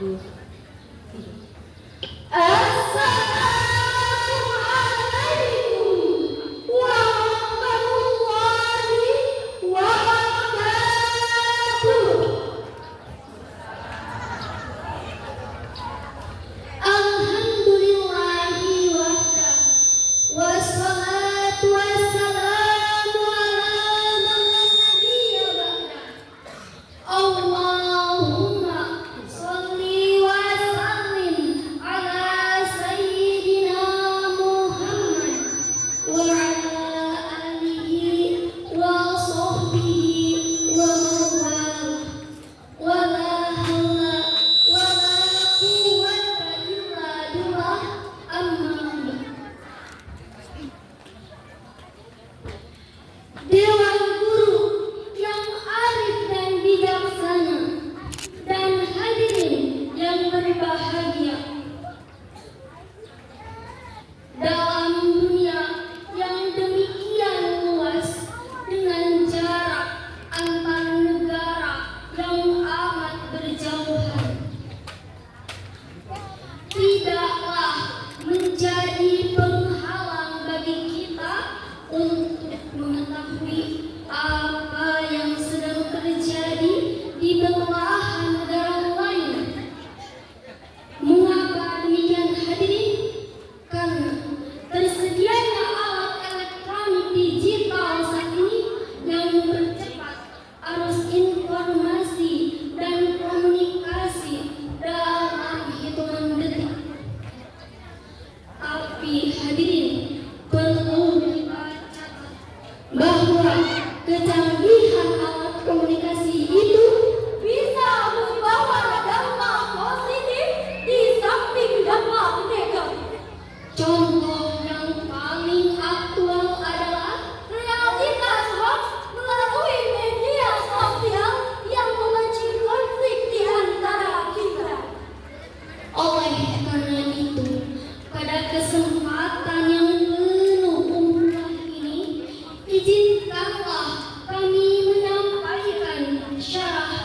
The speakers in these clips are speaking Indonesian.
2, 3. Assalamualaikum warahmatullahi wabarakatuh. Alhamdulillahi wahda, wassalatu wassalamu ala man la nabiyya ba'da. Allahumma sholli wa sallim ala sayyidina Muhammad wa ala alihi wa sahbihi wa man wala hawla wala quwwata illa billah, amma ba'd. Dewan guru yang arif dan bijaksana dan hadirin yang berbahagia, dalam dunia yang demikian luas dengan jarak antar negara yang amat berjauhan, tidaklah menjadi penghalang bagi kita untuk mengetahui apa yang sedang terjadi di belahan negara lain. Mengapa demikian hadirin? Karena tersedianya alat elektronik digital saat ini yang mempercepat arus informasi dan komunikasi dalam hitungan detik. Tapi hadirin, perlu kita catat bahwa kecanggihan alat komunikasi itu bisa membawa dampak positif di samping dampak negatif. Contoh yang paling aktual adalah realitas hoax melalui media sosial yang memancing konflik di antara kita. Oleh karena itu, pada kesempatan yang penuh umrah ini, izinkanlah kami menyampaikan syarah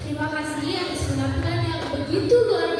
Terima kasih atas penampilan yang begitu luar biasa.